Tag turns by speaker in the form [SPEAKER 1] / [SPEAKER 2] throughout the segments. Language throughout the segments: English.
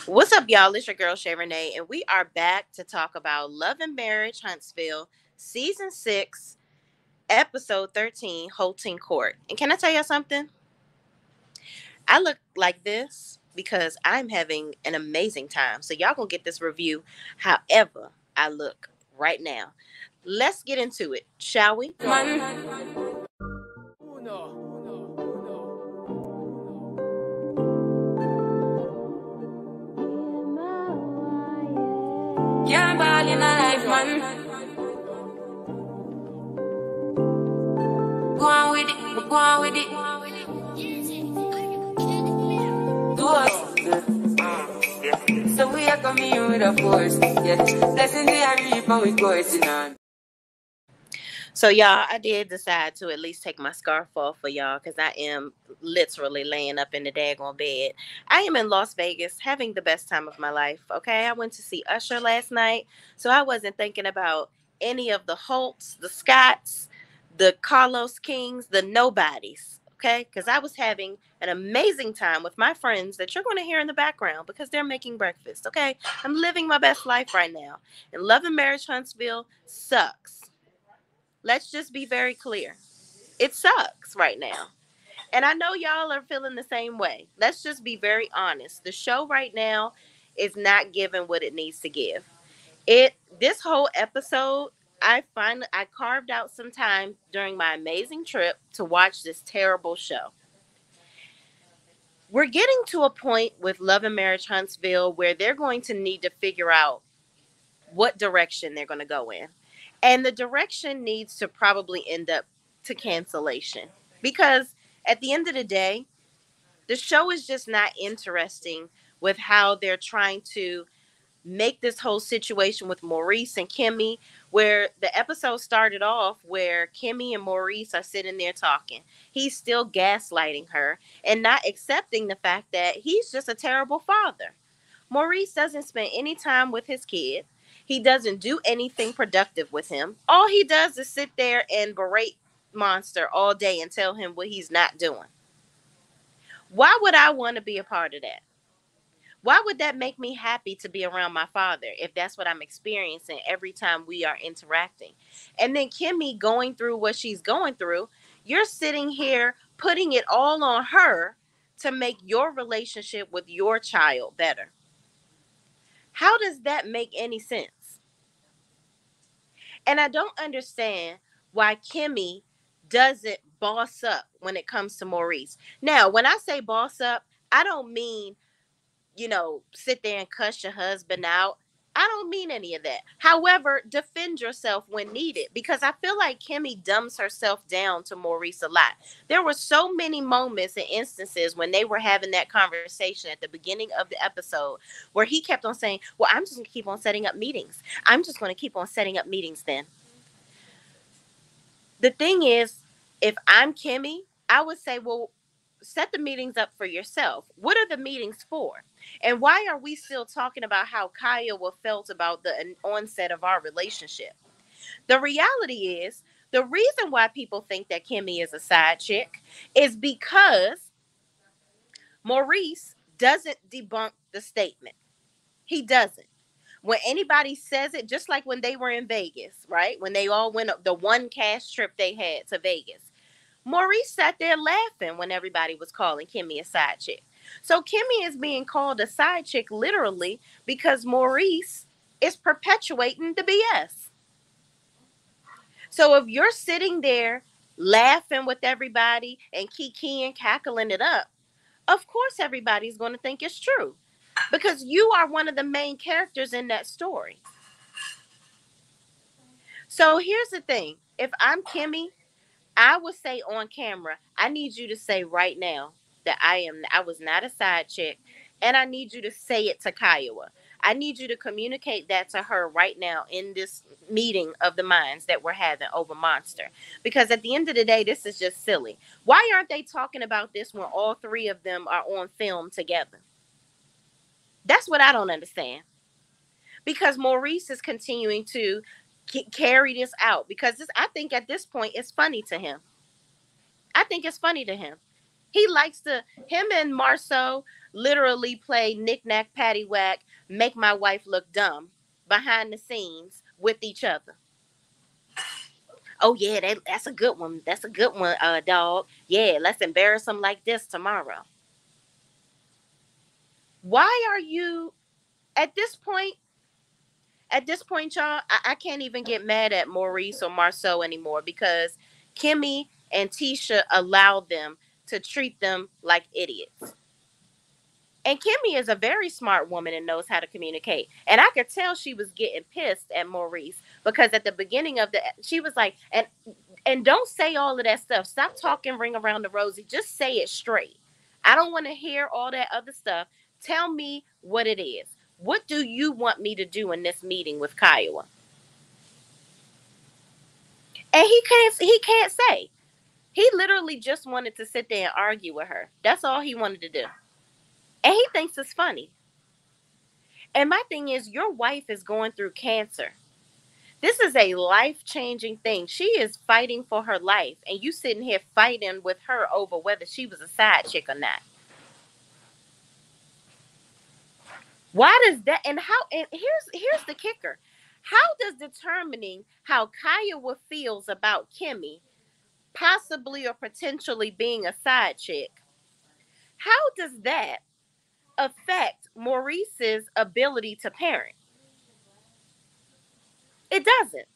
[SPEAKER 1] What's up, y'all? It's your girl Shay Renee, and we are back to talk about Love and Marriage Huntsville, Season 6, Episode 13, Holt-Ing Court. And can I tell you something? I look like this because I'm having an amazing time. So, y'all gonna get this review however I look right now. Let's get into it, shall we?
[SPEAKER 2] Can't ball in a life, man. Go on with it, go on with it. Do us. So we are coming in with a force. Yeah. Blessings we are reaping, we coursing on.
[SPEAKER 1] So, y'all, I did decide to at least take my scarf off for y'all because I am literally laying up in the daggone bed. I am in Las Vegas having the best time of my life. Okay, I went to see Usher last night, so I wasn't thinking about any of the Holts, the Scotts, the Carlos Kings, the nobodies. Okay, because I was having an amazing time with my friends that you're going to hear in the background because they're making breakfast. Okay, I'm living my best life right now. And Love and Marriage Huntsville sucks. Let's just be very clear. It sucks right now. And I know y'all are feeling the same way. Let's just be very honest. The show right now is not giving what it needs to give. This whole episode, I carved out some time during my amazing trip to watch this terrible show. We're getting to a point with Love and Marriage Huntsville where they're going to need to figure out what direction they're going to go in. And the direction needs to probably end up to cancellation because at the end of the day, the show is just not interesting with how they're trying to make this whole situation with Maurice and Kimmy, where the episode started off where Kimmy and Maurice are sitting there talking. He's still gaslighting her and not accepting the fact that he's just a terrible father. Maurice doesn't spend any time with his kid. He doesn't do anything productive with him. All he does is sit there and berate Monster all day and tell him what he's not doing. Why would I want to be a part of that? Why would that make me happy to be around my father if that's what I'm experiencing every time we are interacting? And then Kimmy going through what she's going through, you're sitting here putting it all on her to make your relationship with your child better. How does that make any sense? And I don't understand why Kimmy doesn't boss up when it comes to Maurice. Now, when I say boss up, I don't mean, sit there and cuss your husband out. I don't mean any of that. However, defend yourself when needed because I feel like Kimmy dumbs herself down to Maurice a lot. There were so many moments and instances when they were having that conversation at the beginning of the episode where he kept on saying, well, I'm just going to keep on setting up meetings. I'm just going to keep on setting up meetings then. The thing is, if I'm Kimmy, I would say, well, set the meetings up for yourself. What are the meetings for? And why are we still talking about how Kyle felt about the onset of our relationship? The reality is, the reason why people think that Kimmy is a side chick is because Maurice doesn't debunk the statement. He doesn't. When anybody says it, just like when they were in Vegas, right? When they all went up the one cash trip they had to Vegas, Maurice sat there laughing when everybody was calling Kimmy a side chick. So Kimmy is being called a side chick literally because Maurice is perpetuating the BS. So if you're sitting there laughing with everybody and kikiing, cackling it up, of course everybody's going to think it's true because you are one of the main characters in that story. So here's the thing. If I'm Kimmy, I would say on camera, I need you to say right now that I was not a side chick, and I need you to say it to Kiowa. I need you to communicate that to her right now in this meeting of the minds that we're having over Monster. Because at the end of the day, this is just silly. Why aren't they talking about this when all three of them are on film together? That's what I don't understand. Because Maurice is continuing to carry this out because I think at this point it's funny to him. I think it's funny to him. He likes to, him and Marceau literally play knick-knack, paddywhack, make my wife look dumb behind the scenes with each other. Oh yeah, that's a good one. That's a good one, dog. Yeah, let's embarrass him like this tomorrow. Why are you at this point? At this point, y'all, I can't even get mad at Maurice or Marceau anymore because Kimmy and Tisha allow them to treat them like idiots. And Kimmy is a very smart woman and knows how to communicate. And I could tell she was getting pissed at Maurice because at the beginning of she was like, and don't say all of that stuff. Stop talking ring around the rosy. Just say it straight. I don't want to hear all that other stuff. Tell me what it is. What do you want me to do in this meeting with Kiowa? And he can't say. He literally just wanted to sit there and argue with her. That's all he wanted to do. And he thinks it's funny. And my thing is, your wife is going through cancer. This is a life-changing thing. She is fighting for her life, and you sitting here fighting with her over whether she was a side chick or not. Why does that? And how? And here's the kicker. How does determining how Kiowa feels about Kimmy, possibly or potentially being a side chick, how does that affect Maurice's ability to parent? It doesn't.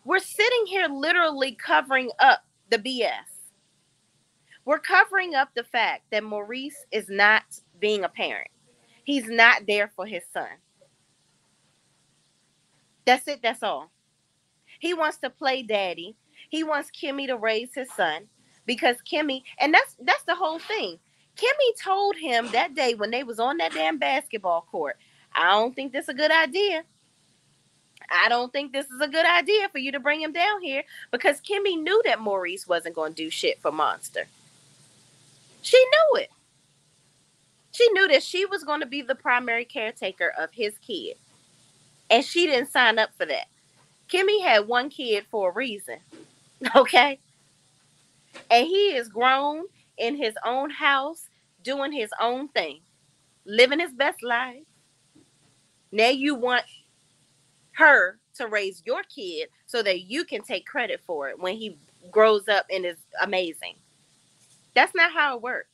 [SPEAKER 1] We're sitting here literally covering up the BS. We're covering up the fact that Maurice is not being a parent. He's not there for his son. That's it. That's all. He wants to play daddy. He wants Kimmy to raise his son because Kimmy, and that's the whole thing. Kimmy told him that day when they was on that damn basketball court, I don't think this is a good idea. I don't think this is a good idea for you to bring him down here because Kimmy knew that Maurice wasn't going to do shit for Monster. She knew it. She knew that she was going to be the primary caretaker of his kid. And she didn't sign up for that. Kimmy had one kid for a reason. Okay? And he is grown in his own house, doing his own thing, living his best life. Now you want her to raise your kid so that you can take credit for it when he grows up and is amazing. That's not how it works.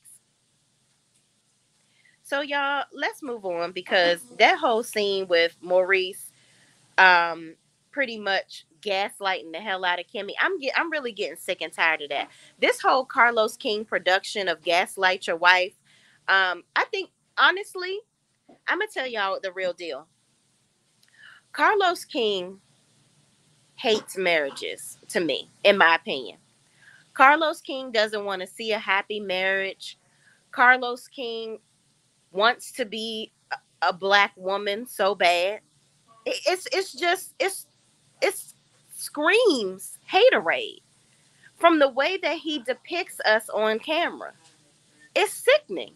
[SPEAKER 1] So y'all, let's move on because that whole scene with Maurice pretty much gaslighting the hell out of Kimmy. I'm really getting sick and tired of that. This whole Carlos King production of Gaslight Your Wife, I think honestly, I'm gonna tell y'all the real deal. Carlos King hates marriages, to me, in my opinion. Carlos King doesn't want to see a happy marriage. Carlos King wants to be a black woman so bad. It screams haterade from the way that he depicts us on camera. It's sickening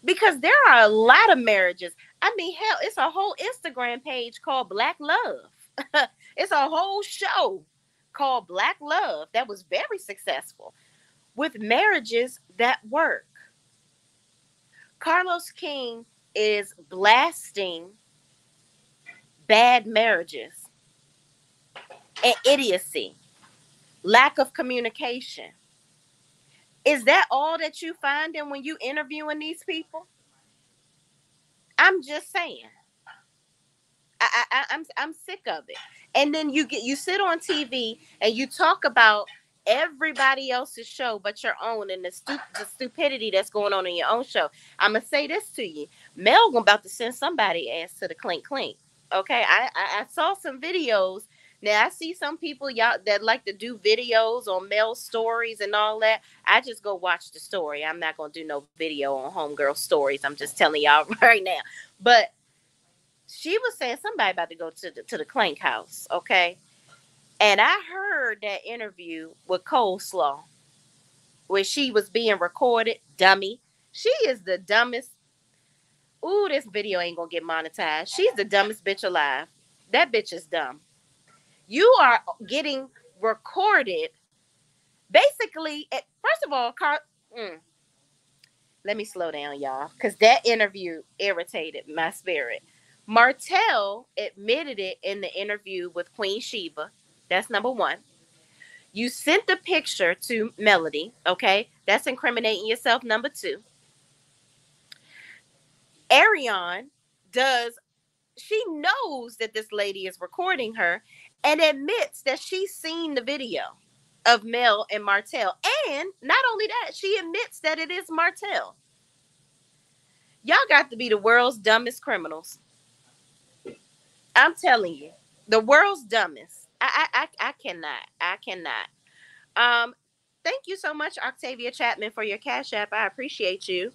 [SPEAKER 1] because there are a lot of marriages. I mean, hell, it's a whole Instagram page called Black Love. It's a whole show called Black Love that was very successful with marriages that work. Carlos King is blasting bad marriages and idiocy, lack of communication. Is that all that you find in when you interviewing these people? I'm just saying. I'm sick of it. And then you sit on TV and you talk about everybody else's show but your own and the stupidity that's going on in your own show. I'm gonna say this to you. Mel about to send somebody ass to the clink clink. Okay, I saw some videos. Now I see some people y'all that like to do videos on Mel's stories and all that. I just go watch the story. I'm not gonna do no video on homegirl stories. I'm just telling y'all right now. But she was saying somebody about to go to the Clank house, okay? And I heard that interview with Coleslaw where she was being recorded, dummy. She is the dumbest. Ooh, this video ain't gonna get monetized. She's the dumbest bitch alive. That bitch is dumb. You are getting recorded Basically, first of all, let me slow down, y'all, because that interview irritated my spirit. Martell admitted it in the interview with Queen Sheba. That's number one. You sent the picture to Melody, okay? That's incriminating yourself. Number two, Ariane does, she knows that this lady is recording her and admits that she's seen the video of Mel and Martell. And not only that, she admits that it is Martell. Y'all got to be the world's dumbest criminals. I'm telling you, the world's dumbest. I cannot. I cannot. Um, Thank you so much, Octavia Chapman, for your cash app. I appreciate you.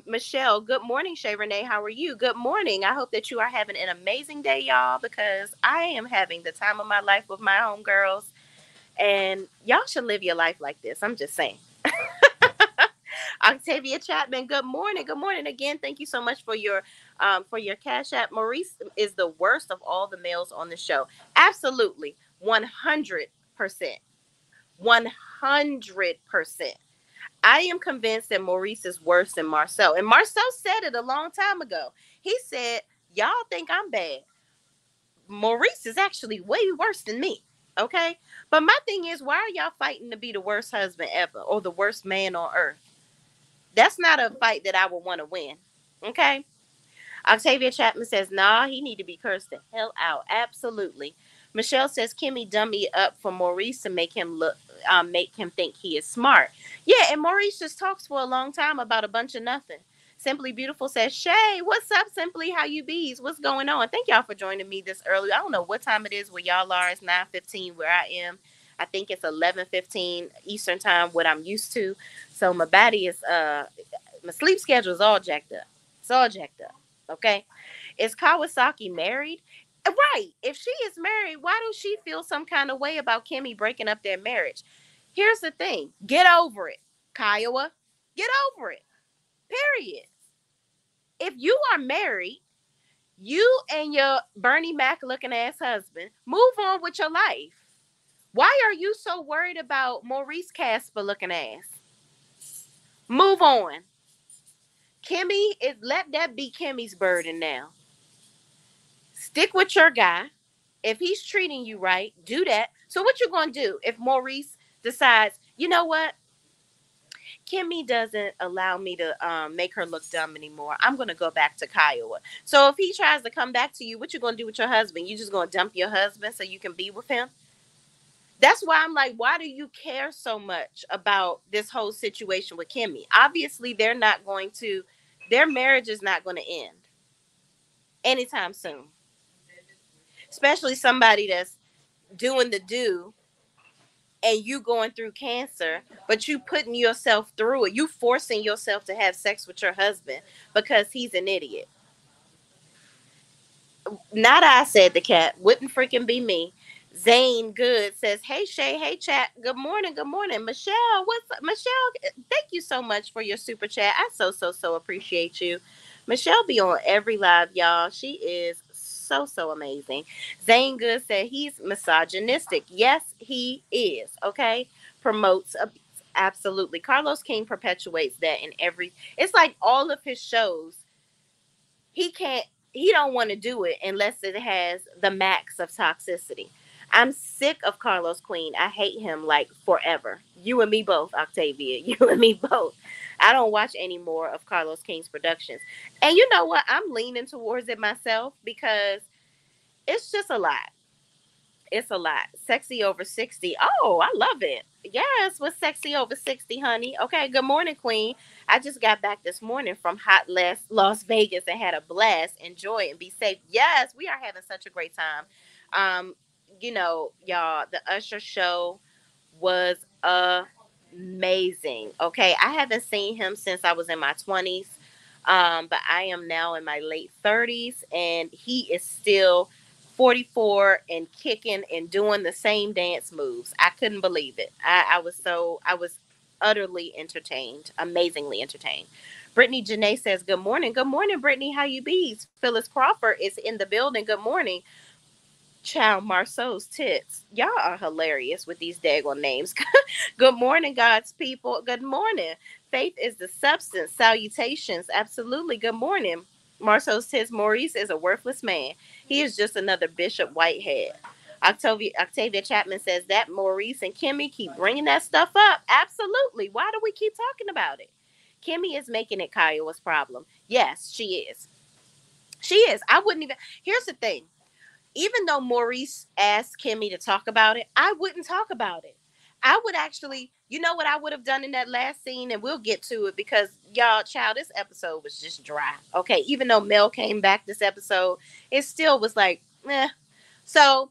[SPEAKER 1] Michelle, good morning. Shay Renee, how are you? Good morning. I hope that you are having an amazing day, y'all, because I am having the time of my life with my homegirls, and y'all should live your life like this. I'm just saying. Octavia Chapman, good morning. Good morning again. Thank you so much for your cash app. Maurice is the worst of all the males on the show. Absolutely. 100%. 100%. I am convinced that Maurice is worse than Marcel. And Marcel said it a long time ago. He said, y'all think I'm bad. Maurice is actually way worse than me. Okay? But my thing is, why are y'all fighting to be the worst husband ever or the worst man on earth? That's not a fight that I would want to win. Okay? Octavia Chapman says, nah, he need to be cursed the hell out. Absolutely. Michelle says Kimmy dummy up for Maurice to make him think he is smart. Yeah, and Maurice just talks for a long time about a bunch of nothing. Simply Beautiful says, Shay, what's up, Simply? How you bees? What's going on? Thank y'all for joining me this early. I don't know what time it is where y'all are. It's 9:15 where I am. I think it's 11:15 Eastern time, what I'm used to. So my body is my sleep schedule is all jacked up. It's all jacked up. Okay. Is Kawasaki married? Right. If she is married, why does she feel some kind of way about Kimmy breaking up their marriage? Here's the thing. Get over it, Kiowa. Get over it. Period. If you are married, you and your Bernie Mac looking ass husband, move on with your life. Why are you so worried about Maurice Casper looking ass? Move on. Kimmy, let that be Kimmy's burden now. Stick with your guy. If he's treating you right, do that. So what you gonna do if Maurice decides, you know what? Kimmy doesn't allow me to make her look dumb anymore. I'm gonna go back to Kiowa. So if he tries to come back to you, what you gonna do with your husband? You just gonna dump your husband so you can be with him? That's why I'm like, why do you care so much about this whole situation with Kimmy? Obviously, their marriage is not gonna end anytime soon. Especially somebody that's doing the do and you going through cancer, but you putting yourself through it. You forcing yourself to have sex with your husband because he's an idiot. Not I, said the cat. Wouldn't freaking be me. Zane Good says, hey Shay, hey chat. Good morning, good morning. Michelle, what's up? Michelle, thank you so much for your super chat. I so appreciate you. Michelle be on every live, y'all. She is so amazing. Zane Good said he's misogynistic. Yes, he is. Okay. Promotes absolutely. Carlos King perpetuates that in every, it's like all of his shows he can't, he don't want to do it unless it has the max of toxicity. I'm sick of Carlos Queen. I hate him like forever. You and me both, Octavia. You and me both. I don't watch any more of Carlos King's productions. And you know what? I'm leaning towards it myself because it's just a lot. It's a lot. Sexy over 60. Oh, I love it. Yes, what's sexy over 60, honey? Okay, good morning, Queen. I just got back this morning from hot Las Vegas and had a blast. Enjoy and be safe. Yes, we are having such a great time. Um, y'all, the Usher show was amazing. Okay, I haven't seen him since I was in my 20s. But I am now in my late 30s and he is still 44 and kicking and doing the same dance moves. I couldn't believe it. I was utterly entertained, amazingly entertained. Brittany Janae says, good morning. Good morning, Brittany. How you be? Phyllis Crawford is in the building. Good morning. Child Marceau's tits. Y'all are hilarious with these daggone names. Good morning, God's people. Good morning. Faith is the substance. Salutations. Absolutely. Good morning. Marceau's tits. Maurice is a worthless man. He is just another Bishop Whitehead. Octavia Chapman says that Maurice and Kimmy keep bringing that stuff up. Absolutely. Why do we keep talking about it? Kimmy is making it Kiowa's problem. Yes, she is. She is. I wouldn't even. Here's the thing, even though Maurice asked Kimmy to talk about it, I wouldn't talk about it. I would actually, you know what I would have done in that last scene, and we'll get to it because y'all, child, this episode was just dry. Okay, even though Mel came back this episode, it still was like, eh. So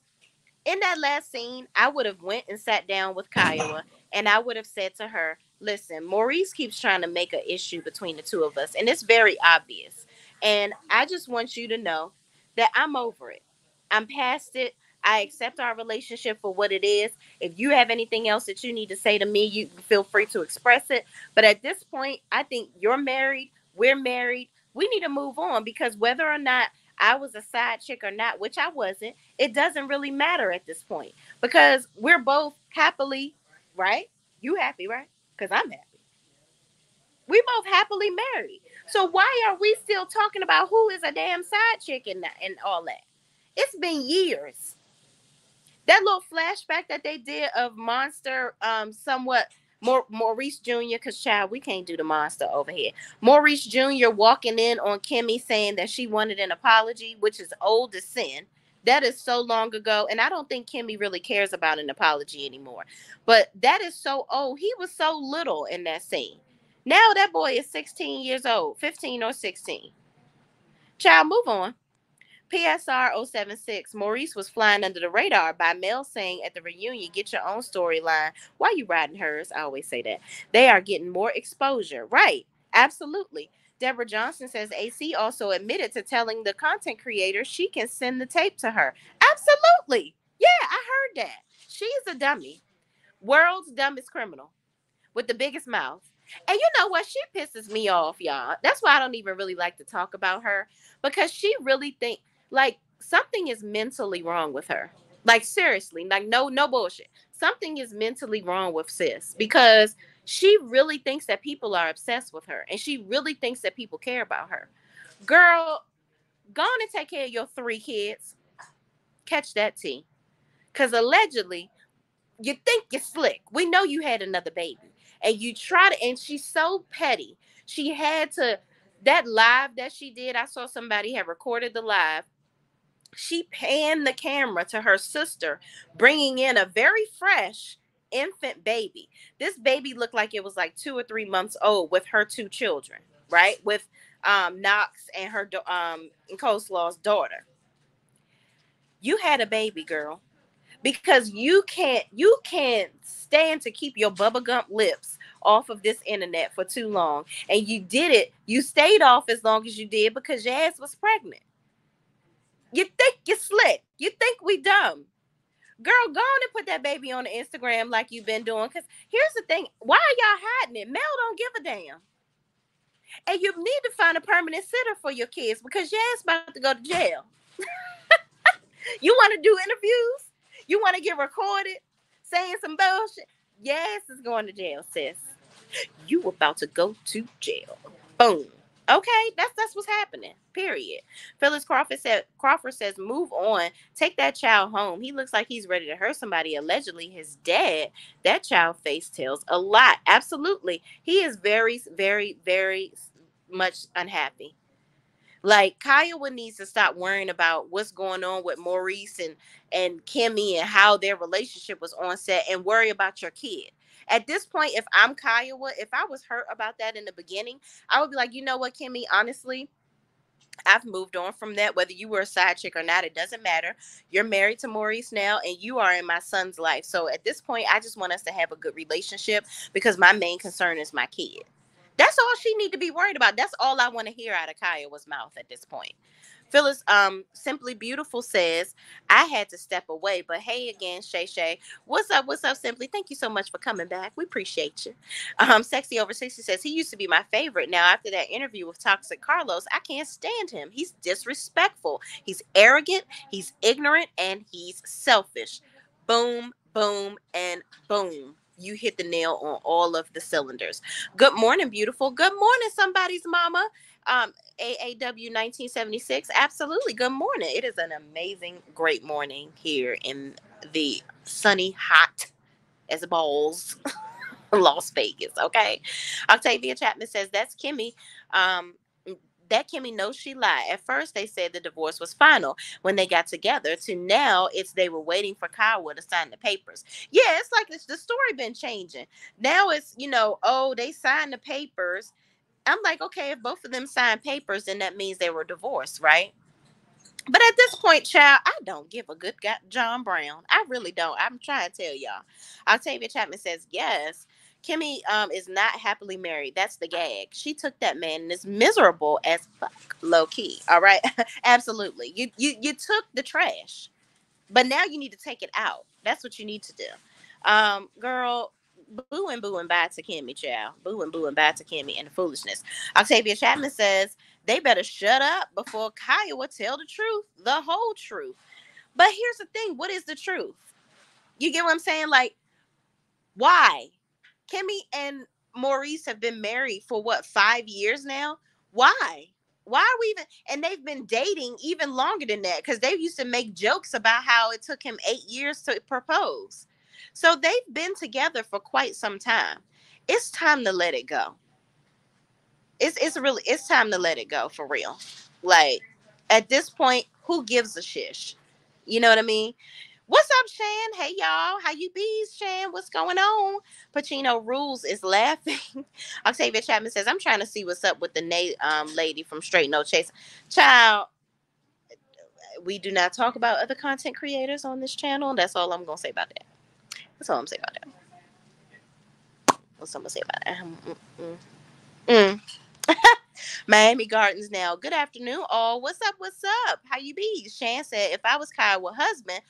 [SPEAKER 1] in that last scene, I would have went and sat down with Kiowa, and I would have said to her, "Listen, Maurice keeps trying to make an issue between the two of us, and it's very obvious. And I just want you to know that I'm over it. I'm past it. I accept our relationship for what it is. If you have anything else that you need to say to me, you feel free to express it. But at this point, I think you're married. We're married. We need to move on because whether or not I was a side chick or not, which I wasn't, it doesn't really matter at this point because we're both happily, right? You happy, right? Because I'm happy. We both happily married. So why are we still talking about who is a damn side chick and all that? It's been years. That little flashback that they did of Monster, somewhat more Maurice Jr. Because child, we can't do the monster over here. Maurice Jr. walking in on Kimmy saying that she wanted an apology, which is old as sin. That is so long ago, and I don't think Kimmy really cares about an apology anymore. But that is so old. He was so little in that scene. Now that boy is 16 years old, 15 or 16. Child, move on. PSR 076, Maurice was flying under the radar by Mel saying at the reunion, get your own storyline. Why you riding hers? I always say that. They are getting more exposure. Right. Absolutely. Deborah Johnson says AC also admitted to telling the content creator she can send the tape to her. Absolutely. Yeah, I heard that. She's a dummy. World's dumbest criminal with the biggest mouth. And you know what? She pisses me off, y'all. That's why I don't even really like to talk about her because she really think like something is mentally wrong with her. Like seriously, like no bullshit. Something is mentally wrong with sis because she really thinks that people are obsessed with her and she really thinks that people care about her. Girl, go on and take care of your 3 kids. Catch that tea. Cause allegedly you think you're slick. We know you had another baby. And you try to, and she's so petty. She had to, that live that she did, I saw somebody had recorded the live. She panned the camera to her sister, bringing in a very fresh infant baby. This baby looked like it was like 2 or 3 months old with her 2 children, right? With Knox and her and Coleslaw's daughter. You had a baby, girl, because you can't stand to keep your bubblegum lips off of this internet for too long. And you did it. You stayed off as long as you did because your ass was pregnant. You think you're slick. You think we dumb. Girl, go on and put that baby on the Instagram like you've been doing. Because here's the thing. Why are y'all hiding it? Mel don't give a damn. And you need to find a permanent sitter for your kids because your ass about to go to jail. You want to do interviews? You want to get recorded saying some bullshit? Yes, it's going to jail, sis. You about to go to jail. Boom. Okay, that's what's happening. Period. Phyllis Crawford says, move on. Take that child home. He looks like he's ready to hurt somebody. Allegedly, his dad. That child face tells a lot. Absolutely. He is very, very, very much unhappy. Like Kiowa needs to stop worrying about what's going on with Maurice and Kimmy and how their relationship was on set and worry about your kid. At this point, if I'm Kiowa, if I was hurt about that in the beginning, I would be like, you know what, Kimmy, honestly, I've moved on from that. Whether you were a side chick or not, it doesn't matter. You're married to Maurice now, and you are in my son's life. So at this point, I just want us to have a good relationship because my main concern is my kid. That's all she need to be worried about. That's all I want to hear out of Kiowa's mouth at this point. Phyllis, Simply Beautiful says, I had to step away, but hey again, Shay. What's up? What's up, Simply? Thank you so much for coming back. We appreciate you. Sexy Over 60 says, he used to be my favorite. Now, after that interview with Toxic Carlos, I can't stand him. He's disrespectful. He's arrogant. He's ignorant. And he's selfish. Boom, boom, and boom. You hit the nail on all of the cylinders. Good morning, beautiful. Good morning, somebody's mama. AAW 1976. Absolutely. Good morning. It is an amazing, great morning here in the sunny, hot as balls Las Vegas. Okay. Octavia Chapman says that's Kimmy. Um, that Kimmy knows she lied. At first, they said the divorce was final when they got together. To now, it's they were waiting for Kyle to sign the papers. Yeah, it's like the story been changing. Now it's oh, they signed the papers. I'm like, okay, if both of them signed papers, then that means they were divorced, right? But at this point, child, I don't give a good John Brown. I really don't. I'm trying to tell y'all. Octavia Chapman says, yes, Kimmy is not happily married. That's the gag. She took that man and is miserable as fuck, low key. All right. Absolutely. You took the trash. But now you need to take it out. That's what you need to do. Girl, boo and bye to Kimmy, child. Boo and bye to Kimmy and the foolishness. Octavia Chapman says they better shut up before Kaya will tell the truth, the whole truth. But here's the thing: what is the truth? You get what I'm saying? Like, why? Kimmy and Maurice have been married for what, 5 years now? Why? Why are we even? And they've been dating even longer than that because they used to make jokes about how it took him 8 years to propose. So they've been together for quite some time. It's time to let it go. It's time to let it go for real. Like at this point, who gives a shish? You know what I mean? What's up, Shan? Hey y'all, how you bees, Shan? What's going on? Pacino Rules is laughing. Octavia Chapman says, "I'm trying to see what's up with the lady from Straight No Chase." Child, we do not talk about other content creators on this channel. That's all I'm gonna say about that. That's all I'm gonna say about that. What's I'm gonna say about that? Mm. Miami Gardens now. Good afternoon, all. What's up? What's up? How you be? Shan said, if I was Kyle husband,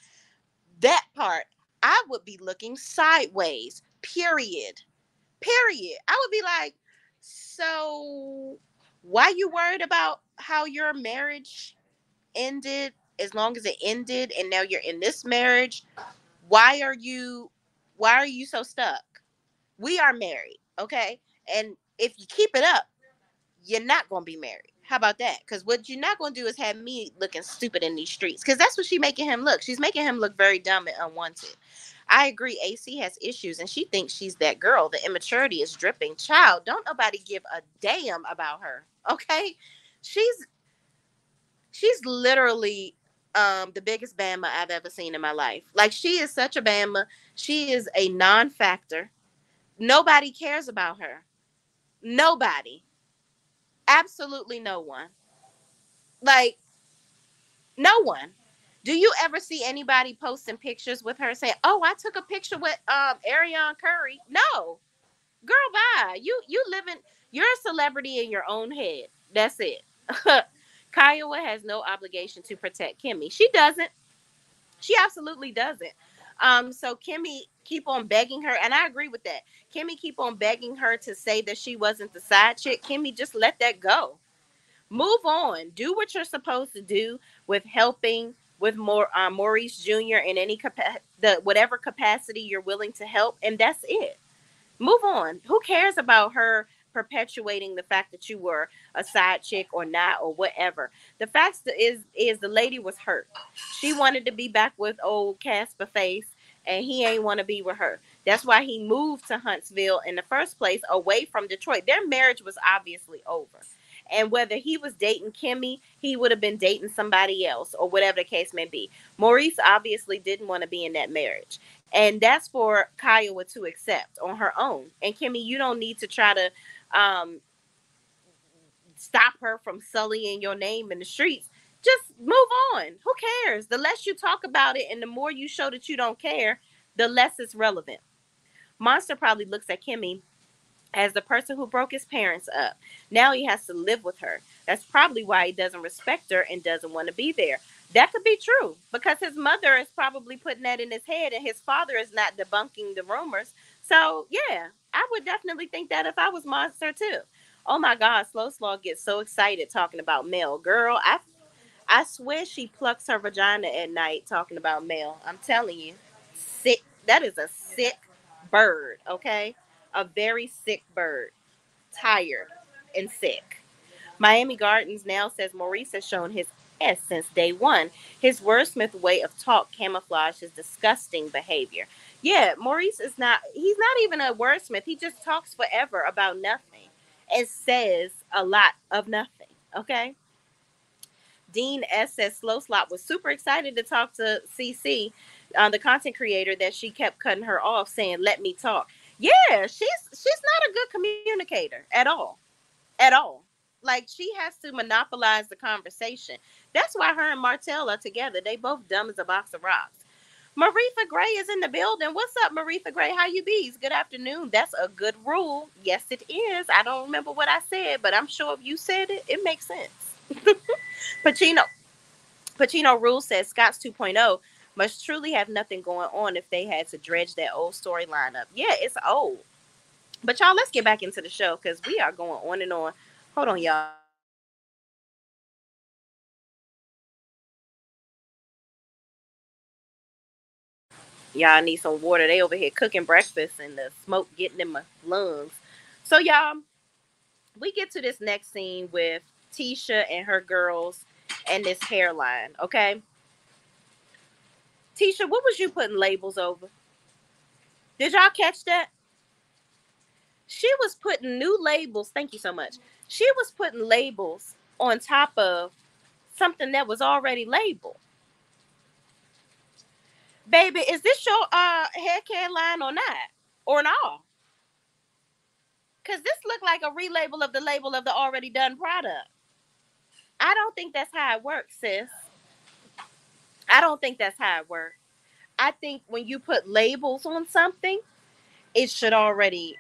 [SPEAKER 1] that part, I would be looking sideways. Period. Period. I would be like, so why you worried about how your marriage ended as long as it ended and now you're in this marriage? Why are you so stuck? We are married, okay? And if you keep it up, you're not gonna be married. How about that? Because what you're not gonna do is have me looking stupid in these streets. Because that's what she's making him look. She's making him look very dumb and unwanted. I agree. AC has issues, and she thinks she's that girl. The immaturity is dripping. Child, don't nobody give a damn about her. Okay, she's she's literally the biggest Bama I've ever seen in my life. Like she is such a Bama. She is a non-factor. Nobody cares about her. Nobody. Absolutely no one. Like no one. Do you ever see anybody posting pictures with her saying, "Oh, I took a picture with Ariana Curry"? No, girl, bye. You living. You're a celebrity in your own head. That's it. Kiowa has no obligation to protect Kimmy. She doesn't. She absolutely doesn't. So Kimmy keep on begging her, and I agree with that. Kimmy keep on begging her to say that she wasn't the side chick. Kimmy, just let that go. Move on. Do what you're supposed to do with helping with more Maurice Jr. in any the whatever capacity you're willing to help, and that's it. Move on. Who cares about her perpetuating the fact that you were a side chick or not or whatever? The fact is the lady was hurt. She wanted to be back with old Casper Face, and he ain't want to be with her. That's why he moved to Huntsville in the first place, away from Detroit. Their marriage was obviously over. And whether he was dating Kimmy, he would have been dating somebody else, or whatever the case may be. Maurice obviously didn't want to be in that marriage. And that's for Kiowa to accept on her own. And Kimmy, you don't need to try to um, stop her from sullying your name in the streets. Just move on. Who cares? The less you talk about it and the more you show that you don't care, the less it's relevant. Monster probably looks at Kimmy as the person who broke his parents up. Now he has to live with her. That's probably why he doesn't respect her and doesn't want to be there. That could be true because his mother is probably putting that in his head and his father is not debunking the rumors. So, yeah, I would definitely think that if I was Monster too. Oh my God, Slow Slaw gets so excited talking about Mel. Girl, I swear she plucks her vagina at night talking about Mel. I'm telling you. Sick. That is a sick bird, okay? A very sick bird. Tired and sick. Miami Gardens now says Maurice has shown his S since day one. His wordsmith way of talk camouflage his disgusting behavior. Yeah, Maurice is not, he's not even a wordsmith. He just talks forever about nothing and says a lot of nothing. Okay? Dean S says Slow Slop was super excited to talk to CC, the content creator, that she kept cutting her off saying, "Let me talk." Yeah, she's not a good communicator at all. At all. Like she has to monopolize the conversation. That's why her and Martell are together. They both dumb as a box of rocks. Maritha Gray is in the building. What's up, Maritha Gray? How you bees? Good afternoon. That's a good rule. Yes, it is. I don't remember what I said, but I'm sure if you said it, it makes sense. Pacino Pacino Rule says Scott's 2.0 must truly have nothing going on if they had to dredge that old storyline up. Yeah, it's old. But y'all, let's get back into the show because we are going on and on. Hold on, y'all. I'm about to take a sip of this Y'all need some water. They over here cooking breakfast and the smoke getting in my lungs. So y'all, we get to this next scene with Tisha and her girls and this hairline. Okay, Tisha, what was you putting labels over? Did y'all catch that? She was putting new labels. Thank you so much. She was putting labels on top of something that was already labeled. Baby, is this your hair care line or not? Or not? Because this looked like a relabel of the label of the already done product. I don't think that's how it works, sis. I don't think that's how it works. I think when you put labels on something, it should already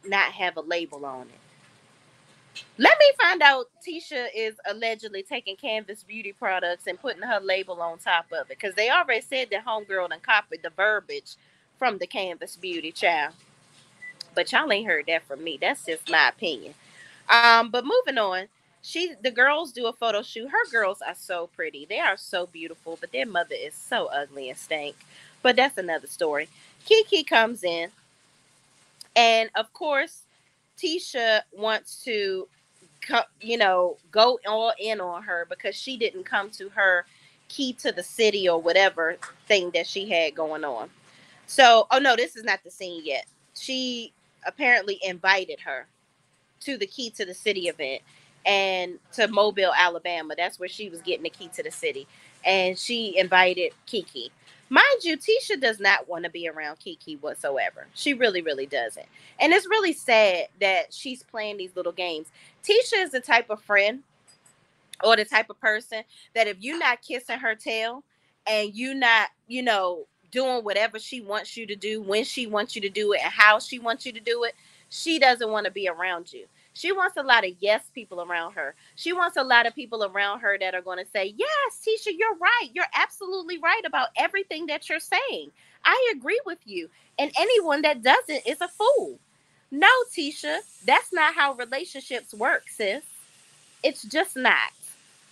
[SPEAKER 1] not have a label on it. Let me find out Tisha is allegedly taking Canvas Beauty products and putting her label on top of it. Because they already said that Homegirl done copied the verbiage from the Canvas Beauty child. But y'all ain't heard that from me. That's just my opinion. But moving on, the girls do a photo shoot. Her girls are so pretty. They are so beautiful, but their mother is so ugly and stank. But that's another story. Kiki comes in, and of course, Tisha wants to, go all in on her because she didn't come to her key to the city or whatever thing that she had going on. So, oh no, this is not the scene yet. She apparently invited her to the Key to the City event and to Mobile, Alabama. That's where she was getting the key to the city. And she invited Kiki. Mind you, Tisha does not want to be around Kiki whatsoever. She really, really doesn't. And it's really sad that she's playing these little games. Tisha is the type of friend or the type of person that if you're not kissing her tail and you not, doing whatever she wants you to do, when she wants you to do it, and how she wants you to do it, she doesn't want to be around you. She wants a lot of yes people around her. She wants a lot of people around her that are going to say, yes, Tisha, you're right. You're absolutely right about everything that you're saying. I agree with you. And anyone that doesn't is a fool. No, Tisha, that's not how relationships work, sis. It's just not.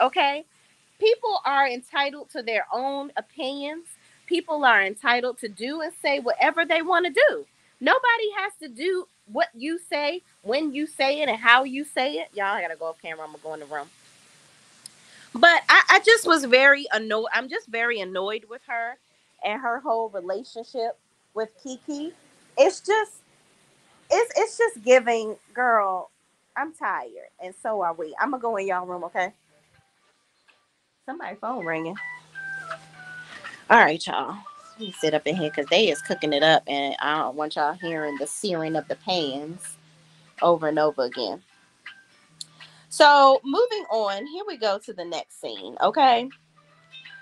[SPEAKER 1] Okay? People are entitled to their own opinions. People are entitled to do and say whatever they want to do. Nobody has to do what you say, when you say it, and how you say it. Y'all, I gotta go off camera. I'm gonna go in the room. But I just was very annoyed. I'm just very annoyed with her and her whole relationship with Kiki. It's just it's just giving, girl. I'm tired, and so are we. I'm gonna go in y'all room, okay? Somebody phone ringing. All right, y'all. Let me sit up in here because they is cooking it up, and I don't want y'all hearing the searing of the pans over and over again. So, moving on, here we go to the next scene. Okay,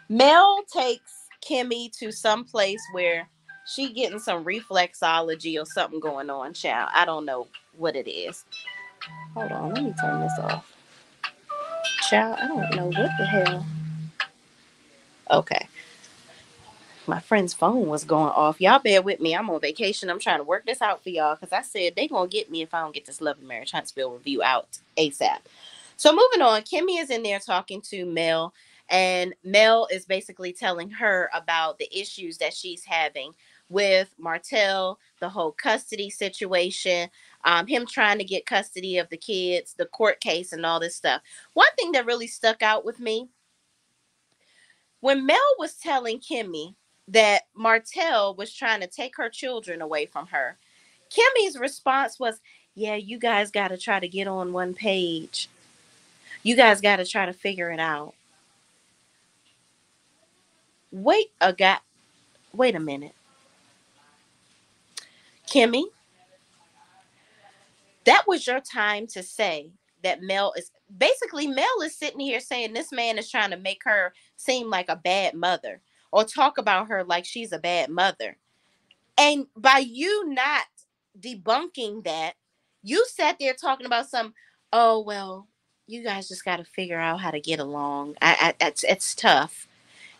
[SPEAKER 1] Mel takes Kimmy to some place where She getting some reflexology or something going on, child. I don't know what it is. Hold on, let me turn this off. Child, I don't know what the hell. Okay. My friend's phone was going off. Y'all bear with me. I'm on vacation. I'm trying to work this out for y'all because I said they gonna get me if I don't get this Love and Marriage Huntsville review out ASAP. So moving on, Kimmy is in there talking to Mel, and Mel is basically telling her about the issues that she's having with Martell, the whole custody situation, him trying to get custody of the kids, the court case, and all this stuff. One thing that really stuck out with me when Mel was telling Kimmy that Martell was trying to take her children away from her, Kimmy's response was, "Yeah, you guys got to try to get on one page. You guys got to try to figure it out." Wait a guy. Wait a minute, Kimmy. That was your time to say that Mel is basically Mel is sitting here saying this man is trying to make her seem like a bad mother or talk about her like she's a bad mother. And by you not debunking that, you sat there talking about some, oh, well, you guys just got to figure out how to get along. It's tough.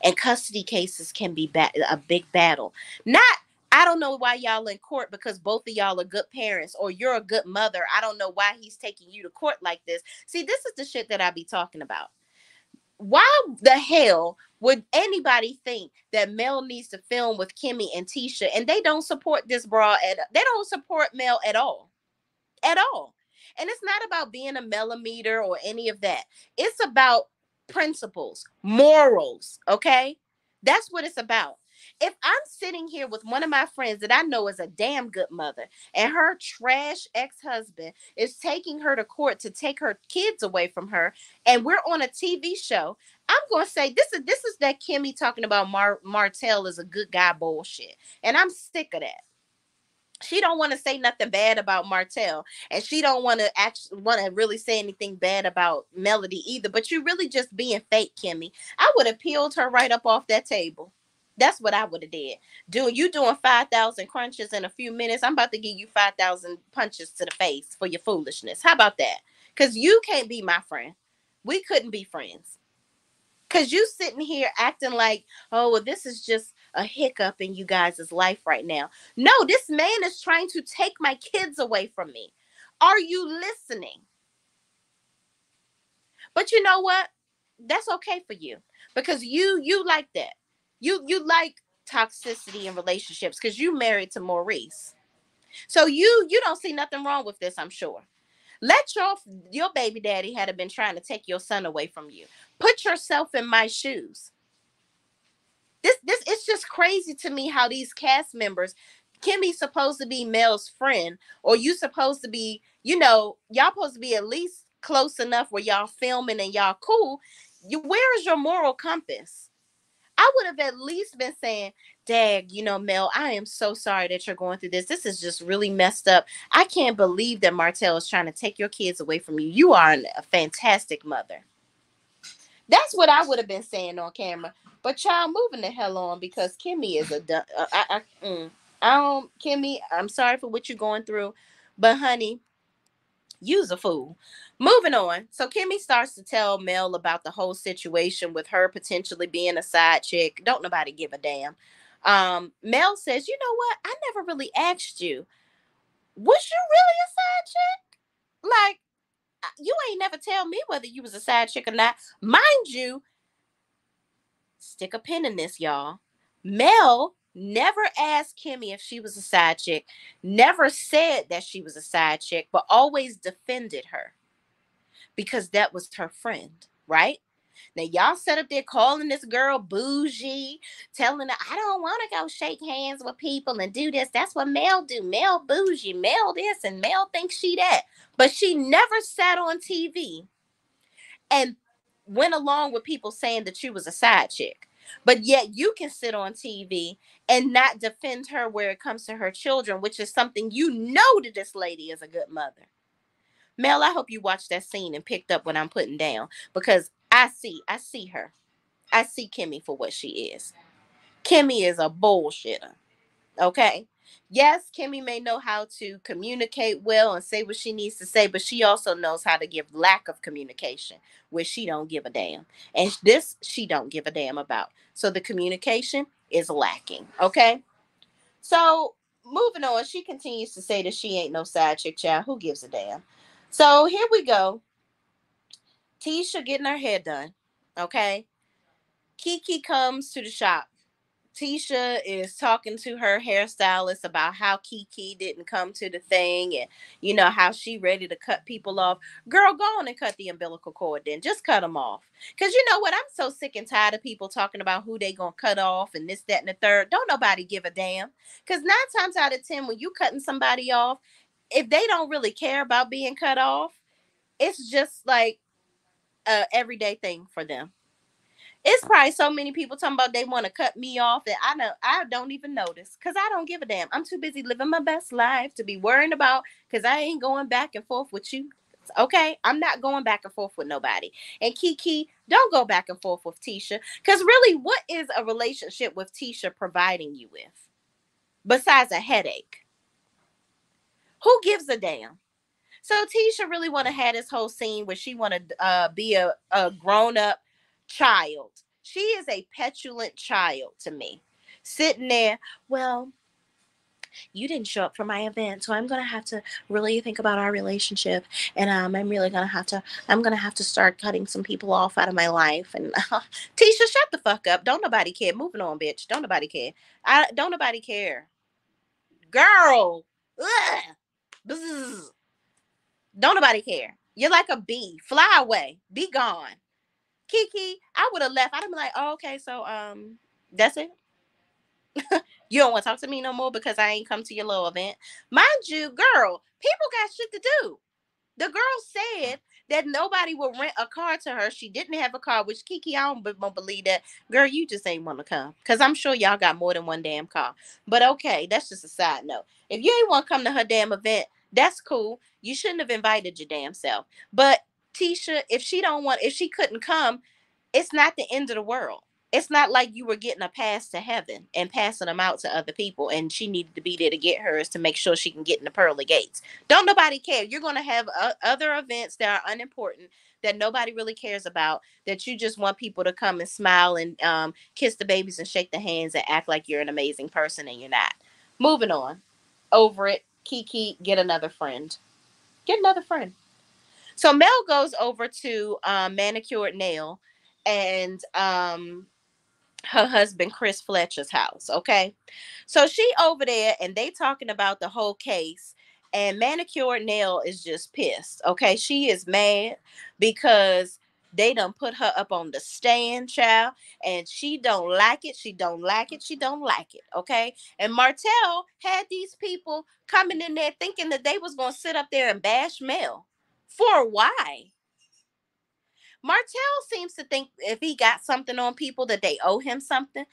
[SPEAKER 1] And custody cases can be a big battle. Not, I don't know why y'all in court because both of y'all are good parents or you're a good mother. I don't know why he's taking you to court like this. See, this is the shit that I be talking about. Why the hell would anybody think that Mel needs to film with Kimmy and Tisha and they don't support this bra they don't support Mel at all. At all. And it's not about being a millimeter or any of that. It's about principles, morals, okay? That's what it's about. If I'm sitting here with one of my friends that I know is a damn good mother and her trash ex-husband is taking her to court to take her kids away from her and we're on a TV show, I'm going to say this is that Kimmy talking about Martell is a good guy bullshit. And I'm sick of that. She don't want to say nothing bad about Martell, and she don't want to really say anything bad about Melody either. But you really just being fake, Kimmy. I would have peeled her right up off that table. That's what I would have did. Doing 5,000 crunches in a few minutes. I'm about to give you 5,000 punches to the face for your foolishness. How about that? Because you can't be my friend. We couldn't be friends. Because you sitting here acting like, oh, well, this is just a hiccup in you guys' life right now. No, this man is trying to take my kids away from me. Are you listening? But you know what? That's okay for you because you like that. You like toxicity in relationships because you married to Maurice. So you don't see nothing wrong with this, I'm sure. Let your baby daddy had been trying to take your son away from you. Put yourself in my shoes. This it's just crazy to me how these cast members, Kimmy's supposed to be Mel's friend, or you supposed to be, y'all supposed to be at least close enough where y'all filming and y'all cool. Where is your moral compass? I would have at least been saying, Dag, Mel, I am so sorry that you're going through this. This is just really messed up. I can't believe that Martell is trying to take your kids away from you. You are a fantastic mother. That's what I would have been saying on camera. But y'all moving the hell on because Kimmy is a I don't Kimmy. I'm sorry for what you're going through, but honey, you's a fool. Moving on. So Kimmy starts to tell Mel about the whole situation with her potentially being a side chick. Don't nobody give a damn. Mel says, you know what? I never really asked you. Was you really a side chick? Like, you ain't never tell me whether you was a side chick or not. Mind you, stick a pin in this, y'all. Mel never asked Kimmy if she was a side chick, never said that she was a side chick, but always defended her because that was her friend, right? Now, y'all set up there calling this girl bougie, telling her, I don't want to go shake hands with people and do this. That's what Mel do. Mel bougie, Mel this, and Mel thinks she that. But she never sat on TV and went along with people saying that she was a side chick. But yet you can sit on TV and not defend her where it comes to her children, which is something that this lady is a good mother. Mel, I hope you watched that scene and picked up what I'm putting down because I see her. I see Kimmy for what she is. Kimmy is a bullshitter. Okay. Yes, Kimmy may know how to communicate well and say what she needs to say, but she also knows how to give lack of communication, where she don't give a damn. And this she don't give a damn about. So the communication is lacking. Okay. So moving on, she continues to say that she ain't no side chick child. Who gives a damn? So here we go. Tisha getting her hair done. Okay. Kiki comes to the shop. Tisha is talking to her hairstylist about how Kiki didn't come to the thing, and how she ready to cut people off. Girl, go on and cut the umbilical cord then. Just cut them off. Cause you know what? I'm so sick and tired of people talking about who they gonna cut off and this, that, and the third. Don't nobody give a damn. Cause 9 times out of 10, when you cutting somebody off, if they don't really care about being cut off, it's just like a everyday thing for them. It's probably so many people talking about they want to cut me off that I don't even notice because I don't give a damn. I'm too busy living my best life to be worrying about because I ain't going back and forth with you. Okay, I'm not going back and forth with nobody. And Kiki, don't go back and forth with Tisha because really, what is a relationship with Tisha providing you with besides a headache? Who gives a damn? So Tisha really want to have this whole scene where she want to be a grown up child. She is a petulant child to me, sitting there. Well, you didn't show up for my event, so I'm gonna have to really think about our relationship, and I'm really gonna have to. I'm gonna have to start cutting some people off out of my life. And Tisha, shut the fuck up. Don't nobody care. Moving on, bitch. Don't nobody care. I don't nobody care, girl. Ugh. Bzzz. Don't nobody care. You're like a bee. Fly away. Be gone. Kiki, I would have left. I'd have been like, oh, okay, so that's it. You don't want to talk to me no more because I ain't come to your little event. Mind you, girl, people got shit to do. The girl said that nobody would rent a car to her. She didn't have a car, which Kiki, I don't believe that. Girl, you just ain't want to come. Because I'm sure y'all got more than one damn car. But okay, that's just a side note. If you ain't want to come to her damn event, that's cool. You shouldn't have invited your damn self. But Tisha, if she couldn't come, it's not the end of the world. It's not like you were getting a pass to heaven and passing them out to other people, and she needed to be there to get hers to make sure she can get in the pearly gates. Don't nobody care. You're going to have other events that are unimportant that nobody really cares about, that you just want people to come and smile and kiss the babies and shake the hands and act like you're an amazing person, and you're not. Moving on. Over it. Kiki, get another friend. Get another friend. So Mel goes over to Manicured Nail and her husband Chris Fletcher's house. Okay, so she over there and they talking about the whole case, and Manicured Nail is just pissed. Okay, she is mad because they done put her up on the stand, child, and she don't like it. She don't like it. She don't like it. Okay, and Martell had these people coming in there thinking that they was gonna sit up there and bash Mel. For why? Martell seems to think if he got something on people that they owe him something.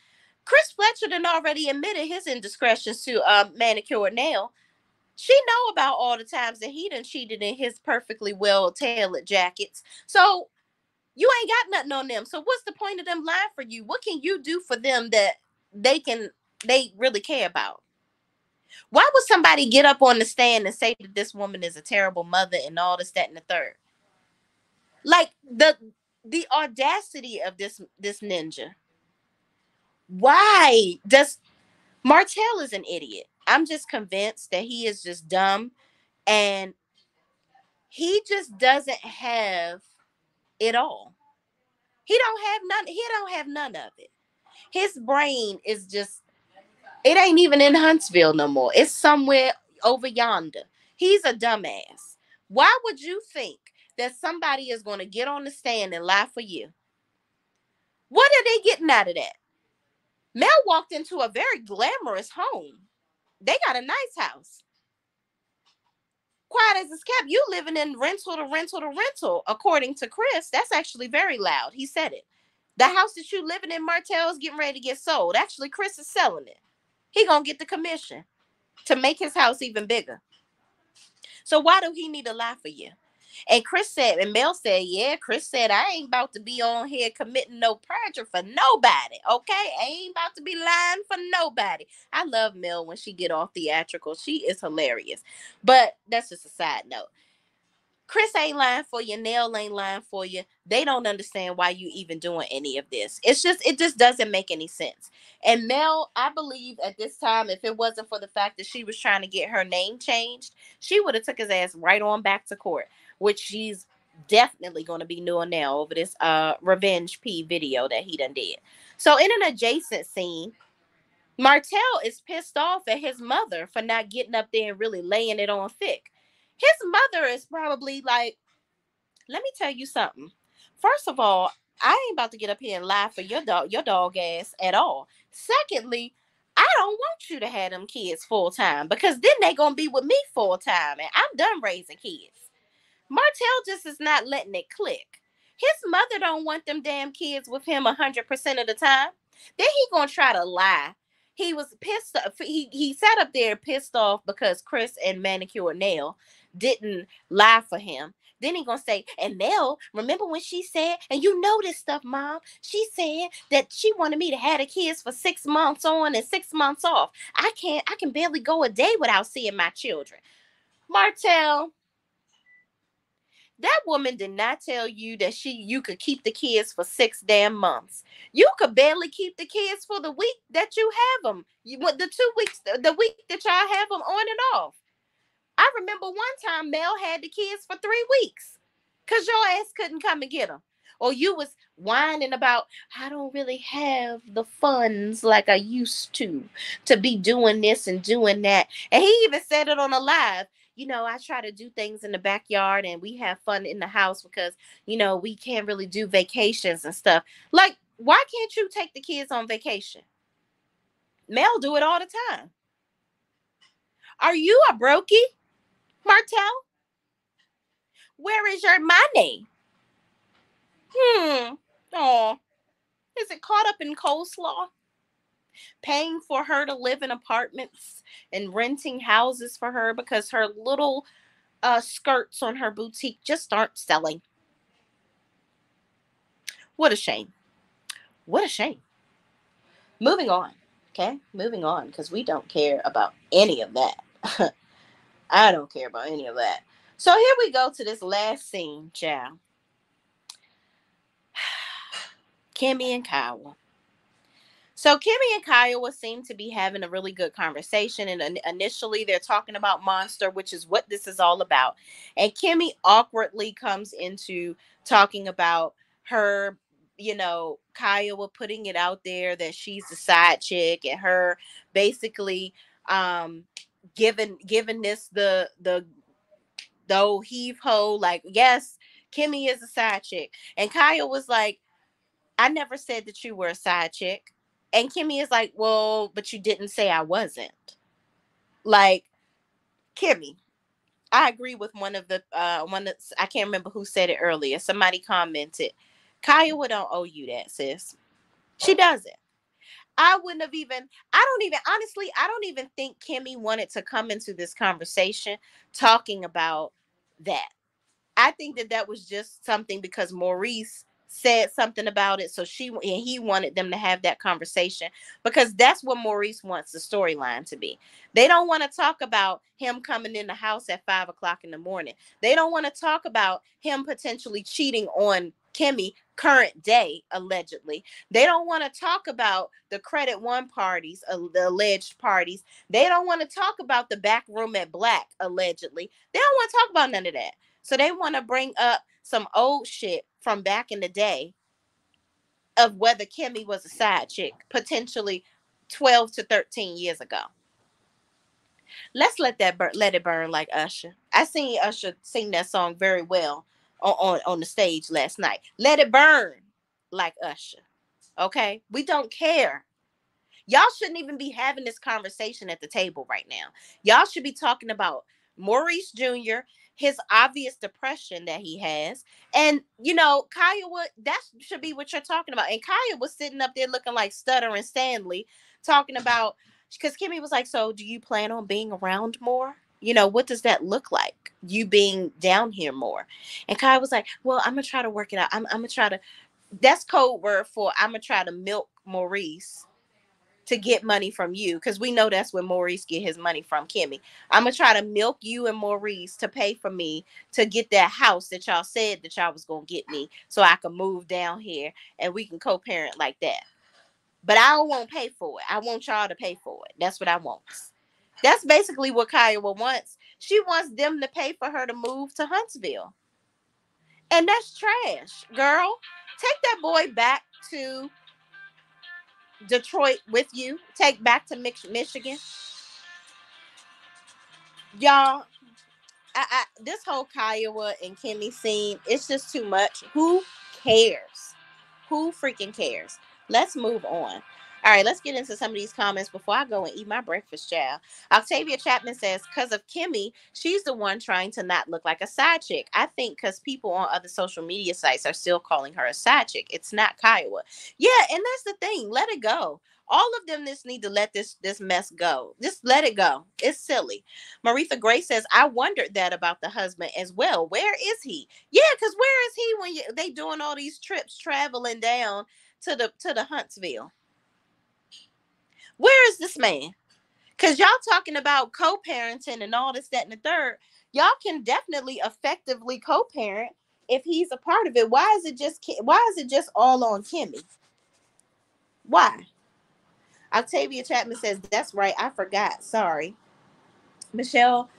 [SPEAKER 1] Chris Fletcher done already admitted his indiscretions to Manicured Nail. She know about all the times that he done cheated in his perfectly well tailored jackets. So you ain't got nothing on them. So what's the point of them lying for you? What can you do for them that they really care about? Why would somebody get up on the stand and say that this woman is a terrible mother and all this, that, and the third? Like the audacity of this ninja. Why does Martell is an idiot? I'm just convinced that he is just dumb, and he just doesn't have it all. He don't have none of it. His brain is just, it ain't even in Huntsville no more. It's somewhere over yonder. He's a dumbass. Why would you think that somebody is going to get on the stand and lie for you? What are they getting out of that? Mel walked into a very glamorous home. They got a nice house. Quiet as it's kept. You living in rental to rental to rental. According to Chris, that's actually very loud. He said it. The house that you living in, Martell, is getting ready to get sold. Actually, Chris is selling it. He gonna get the commission to make his house even bigger. So why do he need to lie for you? And Chris said, and Mel said, yeah, Chris said, I ain't about to be on here committing no perjury for nobody. Okay. I ain't about to be lying for nobody. I love Mel when she get all theatrical. She is hilarious. But that's just a side note. Chris ain't lying for you. Nell ain't lying for you. They don't understand why you even doing any of this. It just doesn't make any sense. And Mel, I believe at this time, if it wasn't for the fact that she was trying to get her name changed, she would have took his ass right on back to court, which she's definitely going to be doing now over this Revenge P video that he done did. So in an adjacent scene, Martell is pissed off at his mother for not getting up there and really laying it on thick. His mother is probably like, let me tell you something. First of all, I ain't about to get up here and lie for your dog ass at all. Secondly, I don't want you to have them kids full time because then they gonna be with me full time and I'm done raising kids. Martell just is not letting it click. His mother don't want them damn kids with him 100% of the time. Then he gonna try to lie. He was pissed off. He sat up there pissed off because Chris and Manicure Nail didn't lie for him. Then he gonna say, and Nell, remember when she said, and you know this stuff, Mom? She said that she wanted me to have the kids for 6 months on and 6 months off. I can barely go a day without seeing my children. Martell, that woman did not tell you that you could keep the kids for 6 damn months. You could barely keep the kids for the week that you have them. The 2 weeks, the week that y'all have them on and off. I remember one time Mel had the kids for 3 weeks because your ass couldn't come and get them. Or you was whining about, I don't really have the funds like I used to be doing this and doing that. And he even said it on a live. I try to do things in the backyard and we have fun in the house because, we can't really do vacations and stuff. Like, why can't you take the kids on vacation? Mel do it all the time. Are you a brokey, Martell? Where is your money? Oh, is it caught up in coleslaw? Paying for her to live in apartments and renting houses for her because her little skirts on her boutique just aren't selling. What a shame. What a shame. Moving on. Okay, moving on because we don't care about any of that. I don't care about any of that. So here we go to this last scene, child. Kimmy and Kyle. So Kimmy and Kyle seem to be having a really good conversation. And initially they're talking about Monster, which is what this is all about. And Kimmy awkwardly comes into talking about her, Kyle putting it out there that she's the side chick and her basically giving this the old heave ho, like, yes, Kimmy is a side chick. And Kyle was like, I never said that you were a side chick. And Kimmy is like, well, but you didn't say I wasn't. Like, Kimmy, I agree with I can't remember who said it earlier. Somebody commented, Kiowa don't owe you that, sis. She doesn't. I don't even think Kimmy wanted to come into this conversation talking about that. I think that was just something because Maurice said something about it. So he wanted them to have that conversation because that's what Maurice wants the storyline to be. They don't want to talk about him coming in the house at 5 o'clock in the morning. They don't want to talk about him potentially cheating on Kimmy current day, allegedly. They don't want to talk about the Credit One parties, the alleged parties. They don't want to talk about the back room at Black, allegedly. They don't want to talk about none of that. So they want to bring up some old shit from back in the day of whether Kimmy was a side chick, potentially 12 to 13 years ago. Let's let it burn like Usher. I seen Usher sing that song very well on the stage last night. Let it burn like Usher. Okay? We don't care. Y'all shouldn't even be having this conversation at the table right now. Y'all should be talking about Maurice Jr., his obvious depression that he has. And, Kaya, that should be what you're talking about. And Kaya was sitting up there looking like Stuttering Stanley, talking about, because Kimmy was like, so do you plan on being around more? What does that look like? You being down here more. And Kai was like, well, I'm gonna try to work it out. I'm gonna try to, that's code word for I'm gonna try to milk Maurice to get money from you, because we know that's where Maurice get his money from, Kimmy. I'm gonna try to milk you and Maurice to pay for me to get that house that y'all said that y'all was gonna get me, so I can move down here and we can co-parent like that. But I don't want to pay for it. I want y'all to pay for it. That's what I want. That's basically what Kiowa wants. She wants them to pay for her to move to Huntsville. And that's trash, girl. Take that boy back to Detroit with you. Take back to Michigan. Y'all, this whole Kiowa and Kimmy scene, it's just too much. Who cares? Who freaking cares? Let's move on. All right, let's get into some of these comments before I go and eat my breakfast, child. Octavia Chapman says, because of Kimmy, she's the one trying to not look like a side chick. I think because people on other social media sites are still calling her a side chick. It's not Kiowa. Yeah, and that's the thing. Let it go. All of them just need to let this mess go. Just let it go. It's silly. Maritha Gray says, I wondered that about the husband as well. Where is he? Yeah, because where is he when they doing all these trips traveling down to the Huntsville? Where is this man? Because y'all talking about co-parenting and all this, that, and the third. Y'all can definitely effectively co-parent if he's a part of it. Why is it just all on Kimmy? Why? Octavia Chapman says, that's right. I forgot. Sorry. Michelle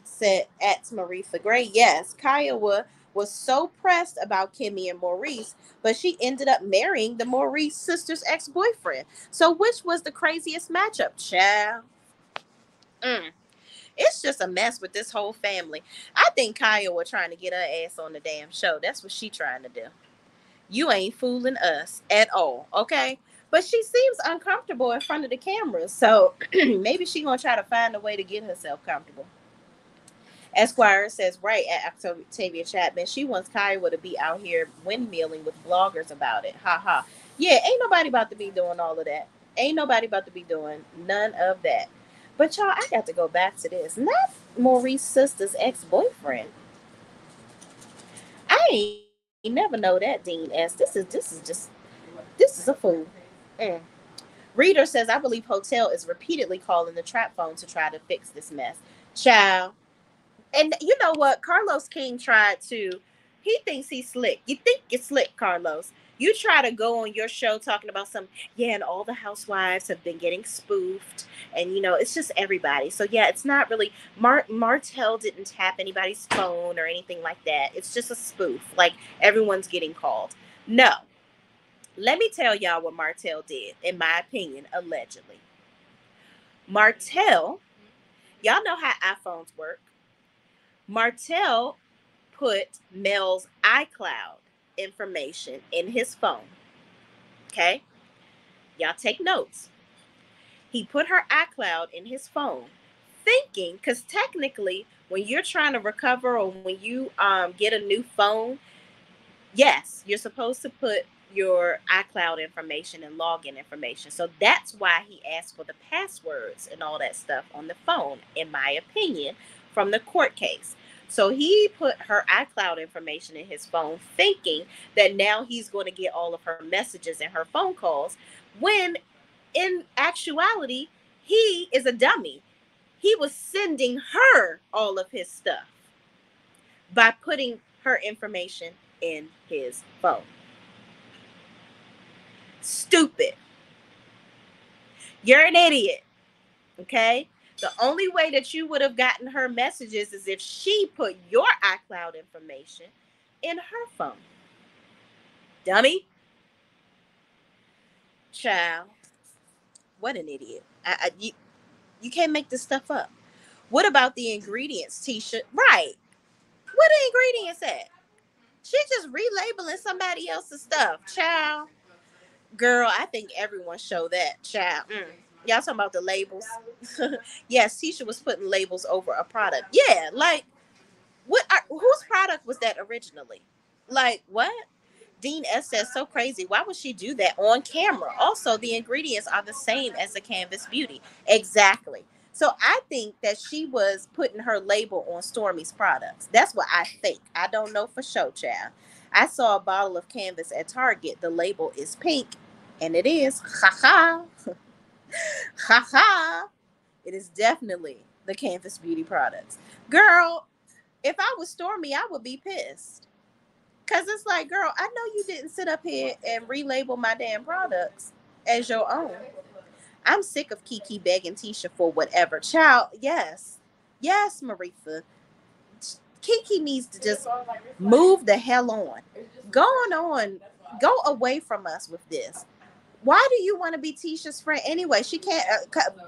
[SPEAKER 1] said at Maritha Gray, yes, Kiowa was so pressed about Kimmy and Maurice, but she ended up marrying the Maurice sister's ex-boyfriend. So which was the craziest matchup, child? Mm. It's just a mess with this whole family. I think Kiowa trying to get her ass on the damn show. That's what she trying to do. You ain't fooling us at all, okay? But she seems uncomfortable in front of the cameras, so maybe she gonna try to find a way to get herself comfortable. Esquire says, right at Octavia Chapman, she wants Kiowa to be out here windmilling with bloggers about it. Ha ha. Yeah, ain't nobody about to be doing all of that. Ain't nobody about to be doing none of that. But y'all, I got to go back to this. Not Maurice's sister's ex-boyfriend. I ain't never know that, Dean S. This is a fool. Mm. Reader says, I believe Hotel is repeatedly calling the trap phone to try to fix this mess. Child, and you know what? Carlos King tried to. He thinks he's slick. You think you're slick, Carlos. You try to go on your show talking about some, yeah, and all the housewives have been getting spoofed. And, it's just everybody. So, yeah, it's not really. Martell didn't tap anybody's phone or anything like that. It's just a spoof. Like, everyone's getting called. No. Let me tell y'all what Martell did, in my opinion, allegedly. Martell, y'all know how iPhones work. Martell put Mel's iCloud information in his phone. Okay? Y'all take notes. He put her iCloud in his phone, thinking, because technically, when you're trying to recover or when you get a new phone, yes, you're supposed to put your iCloud information and login information. So that's why he asked for the passwords and all that stuff on the phone, in my opinion, from the court case. So he put her iCloud information in his phone, thinking that now he's going to get all of her messages and her phone calls, when in actuality, he is a dummy. He was sending her all of his stuff by putting her information in his phone. Stupid. You're an idiot. Okay? The only way that you would have gotten her messages is if she put your iCloud information in her phone. Dummy. Child. What an idiot. You can't make this stuff up. What about the ingredients, Tisha? Right. What the ingredients at? She just relabeling somebody else's stuff. Child. Girl, I think everyone show that. Child. Y'all talking about the labels? Yes, Tisha was putting labels over a product. Yeah, like whose product was that originally? Like what? Dean S says, so crazy. Why would she do that on camera? Also, the ingredients are the same as the Canvas Beauty. Exactly. So I think that she was putting her label on Stormy's products. That's what I think. I don't know for sure, child. I saw a bottle of Canvas at Target. The label is pink, and it is. Ha ha. Ha ha. It is definitely the Canvas Beauty products. Girl, if I was Stormy, I would be pissed. Because it's like, girl, I know you didn't sit up here and relabel my damn products as your own. I'm sick of Kiki begging Tisha for whatever. Child, yes. Yes, Maritha. Kiki needs to just move the hell on. Go on. Go away from us with this. Why do you want to be Tisha's friend anyway? She can't,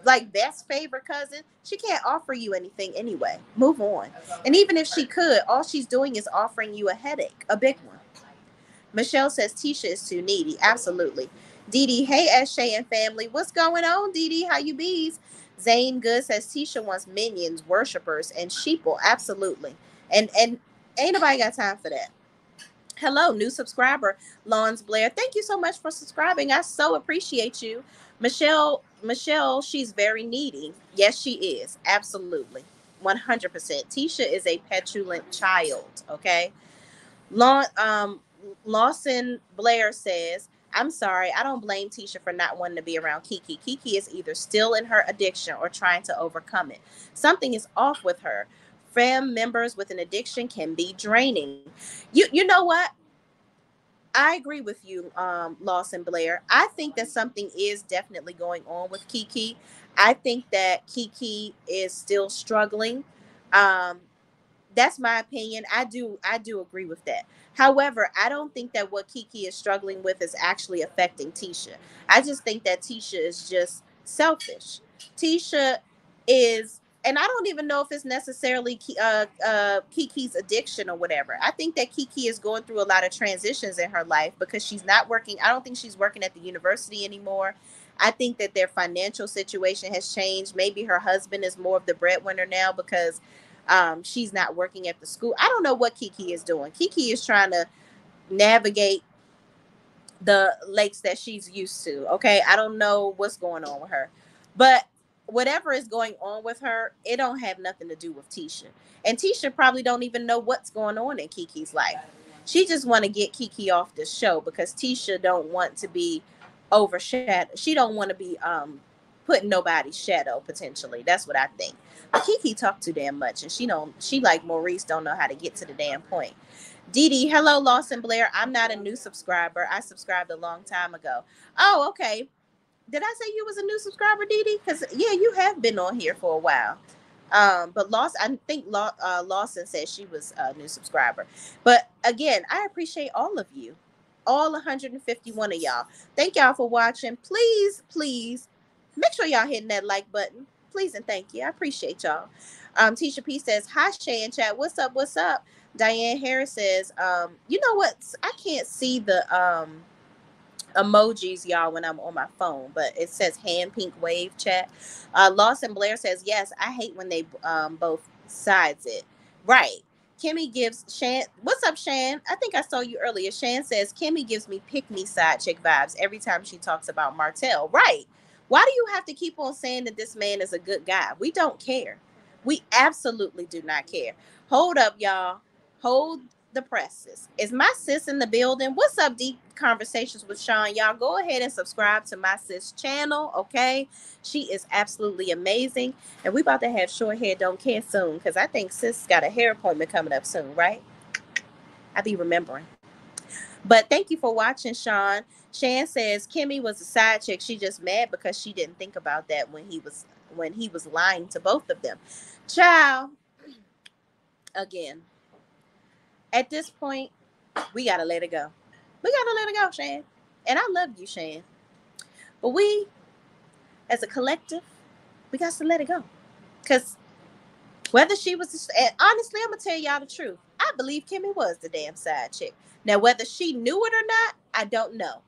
[SPEAKER 1] like, best favorite cousin. She can't offer you anything anyway. Move on. And even if she could, all she's doing is offering you a headache, a big one. Michelle says Tisha is too needy. Absolutely. Dee Dee, hey, S. Shay and family. What's going on, Dee Dee? How you bees? Zane Good says Tisha wants minions, worshippers, and sheeple. Absolutely. And ain't nobody got time for that. Hello, new subscriber, Lawns Blair. Thank you so much for subscribing. I so appreciate you. Michelle, she's very needy. Yes, she is. Absolutely. 100%. Tisha is a petulant child, okay? Law, Lawson Blair says, I'm sorry, I don't blame Tisha for not wanting to be around Kiki. Kiki is either still in her addiction or trying to overcome it. Something is off with her. Fam members with an addiction can be draining. You know what? I agree with you, Lawson Blair. I think that something is definitely going on with Kiki. I think that Kiki is still struggling. Um, that's my opinion. I do agree with that. However, I don't think that what Kiki is struggling with is actually affecting Tisha. I just think that Tisha is just selfish. Tisha is, and I don't even know if it's necessarily Kiki's addiction or whatever. I think that Kiki is going through a lot of transitions in her life because she's not working. I don't think she's working at the university anymore. I think that their financial situation has changed. Maybe her husband is more of the breadwinner now because she's not working at the school. I don't know what Kiki is doing. Kiki is trying to navigate the lakes that she's used to. Okay, I don't know what's going on with her, but whatever is going on with her, it don't have nothing to do with Tisha. And Tisha probably don't even know what's going on in Kiki's life. She just want to get Kiki off the show because Tisha don't want to be overshadowed. She don't want to be put in nobody's shadow potentially. That's what I think. But Kiki talk too damn much, and she like Maurice don't know how to get to the damn point. Dee Dee, hello, Lawson Blair. I'm not a new subscriber. I subscribed a long time ago. Oh, okay. Did I say you was a new subscriber, Dee Dee? Because, yeah, you have been on here for a while. But I think Lawson said she was a new subscriber. But again, I appreciate all of you, all 151 of y'all. Thank y'all for watching. Please, please make sure y'all hitting that like button. Please and thank you. I appreciate y'all. Tisha P says, hi, Shay and chat. What's up? What's up? Diane Harris says, you know what? I can't see the emojis, y'all, when I'm on my phone, but it says hand pink wave chat. Lawson Blair says, yes, I hate when they both sides it. Right. Kimmy gives Shan, what's up, Shan? I think I saw you earlier. Shan says, Kimmy gives me pick me side chick vibes every time she talks about Martell. Right. Why do you have to keep on saying that this man is a good guy? We don't care. We absolutely do not care. Hold up, y'all. Hold the presses. Is my sis in the building? What's up, Deep Conversations with Sean? Y'all go ahead and subscribe to my sis channel, okay? She is absolutely amazing. And we about to have short hair don't care soon because I think sis got a hair appointment coming up soon, right? I be remembering. But thank you for watching, Sean. Shan says Kimmy was a side chick. She just mad because she didn't think about that when he was lying to both of them. Child, again, at this point, we gotta let it go. We gotta let it go, Shan. And I love you, Shan. But we, as a collective, we got to let it go. Cause whether she was, and honestly, I'm gonna tell y'all the truth. I believe Kimmy was the damn side chick. Now, whether she knew it or not, I don't know.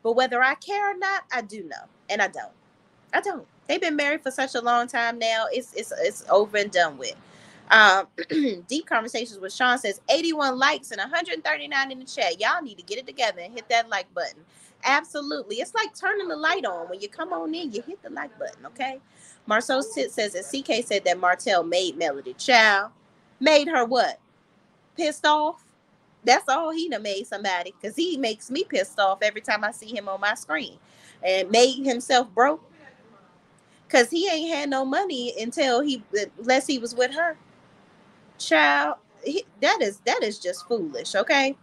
[SPEAKER 1] But whether I care or not, I do know, and I don't. I don't. They've been married for such a long time now. It's over and done with. Um, Deep Conversations with Sean says 81 likes and 139 in the chat. Y'all need to get it together and hit that like button. Absolutely. It's like turning the light on. When you come on in, you hit the like button, okay? Marceau says that CK said that Martell made Melody. Child. Made her what? Pissed off? That's all he done made somebody. Because he makes me pissed off every time I see him on my screen. And made himself broke. Because he ain't had no money unless he was with her. Child. That is just foolish, okay?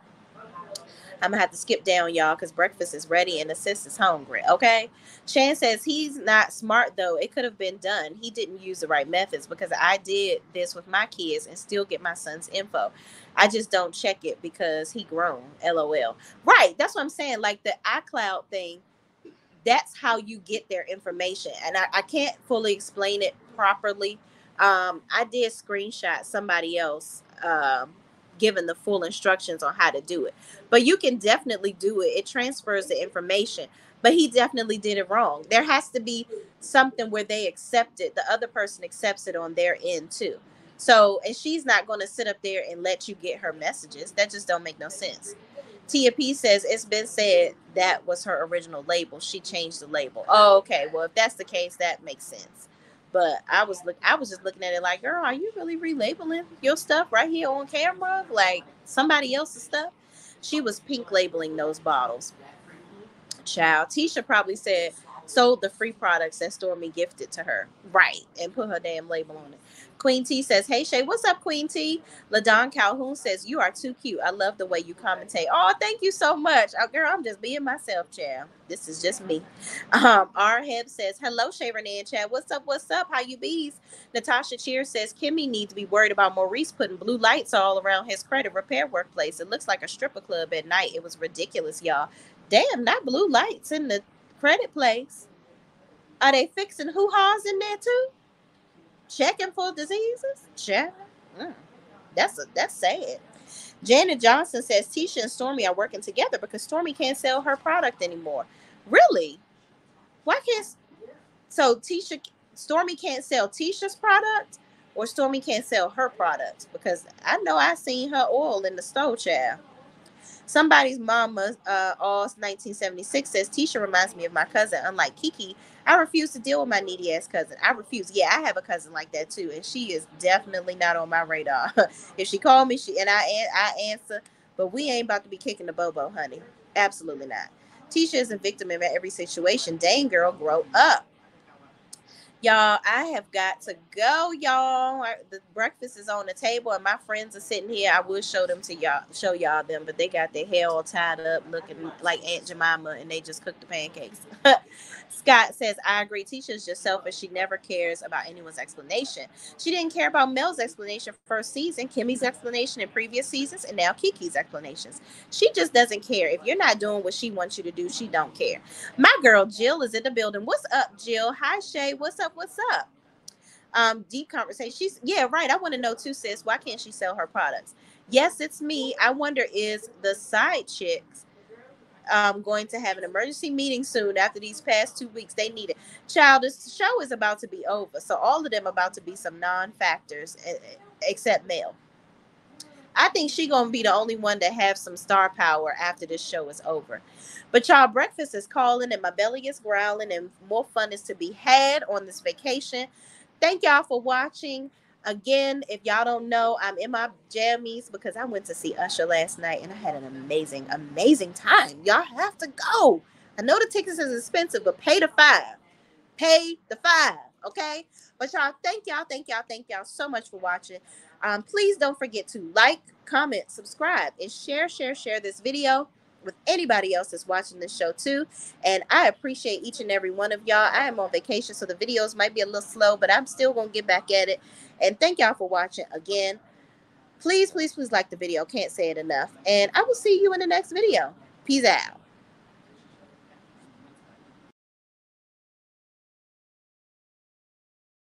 [SPEAKER 1] I'm gonna have to skip down, y'all, because breakfast is ready and the sis is hungry. Okay. Shan says he's not smart though. It could have been done. He didn't use the right methods because I did this with my kids and still get my son's info. I just don't check it because he grown. LOL. Right. That's what I'm saying. Like the iCloud thing, that's how you get their information. And I can't fully explain it properly. I did screenshot somebody else given the full instructions on how to do it. But you can definitely do it. It transfers the information. But he definitely did it wrong. There has to be something where they accept it. The other person accepts it on their end too. So, and she's not going to sit up there and let you get her messages. That just don't make no sense. Tia P says it's been said that was her original label. She changed the label. Oh, okay. Well, if that's the case, that makes sense. But I was just looking at it like, girl, are you really relabeling your stuff right here on camera, like somebody else's stuff? She was pink labeling those bottles. Child, Tisha probably said sold the free products that Stormy gifted to her. Right. And put her damn label on it. Queen T says, hey Shay, what's up, Queen T? LaDon Calhoun says, you are too cute. I love the way you commentate. Oh, thank you so much. Oh, girl, I'm just being myself, child. This is just me. R Heb says, hello, Shay, Renee, and Chad. What's up? What's up? How you bees? Natasha Cheer says, Kimmy needs to be worried about Maurice putting blue lights all around his credit repair workplace. It looks like a stripper club at night. It was ridiculous, y'all. Damn, not blue lights in the credit place. Are they fixing hoo-haws in there too? Checking for diseases? Check. Mm, that's sad. Janet Johnson says Tisha and Stormy are working together because Stormy can't sell her product anymore. Really? Why can't so Tisha Stormy can't sell Tisha's product or Stormy can't sell her product? Because I know I seen her oil in the store, child. Somebody's mama, all 1976 says Tisha reminds me of my cousin. Unlike Kiki, I refuse to deal with my needy ass cousin. I refuse. Yeah, I have a cousin like that too, and she is definitely not on my radar. If she called me, I answer, but we ain't about to be kicking the bobo, honey. Absolutely not. Tisha is a victim in every situation. Dang girl, grow up. Y'all, I have got to go, y'all. The breakfast is on the table, and my friends are sitting here. I will show y'all them, but they got their hair all tied up, looking like Aunt Jemima, and they just cooked the pancakes. Scott says, I agree. Tisha's just selfish. She never cares about anyone's explanation. She didn't care about Mel's explanation first season, Kimmy's explanation in previous seasons, and now Kiki's explanations. She just doesn't care. If you're not doing what she wants you to do, she don't care. My girl Jill is in the building. What's up, Jill? Hi, Shay. What's up? What's up? Deep conversation. She's yeah, right. I want to know too, sis. Why can't she sell her products? Yes, it's me. I wonder is the side chicks going to have an emergency meeting soon after these past 2 weeks. They need it. Child, this show is about to be over. So all of them about to be some non-factors except Mel. I think she gonna be the only one to have some star power after this show is over. But y'all, breakfast is calling and my belly is growling and more fun is to be had on this vacation. Thank y'all for watching. Again, if y'all don't know, I'm in my jammies because I went to see Usher last night and I had an amazing, amazing time. Y'all have to go. I know the tickets is expensive, but pay the five. Pay the five, okay? But y'all, thank y'all so much for watching. Please don't forget to like, comment, subscribe, and share this video with anybody else that's watching this show too. And I appreciate each and every one of y'all. I am on vacation, so the videos might be a little slow, but I'm still gonna get back at it. And thank y'all for watching again. Please, please, please like the video. Can't say it enough. And I will see you in the next video. Peace out.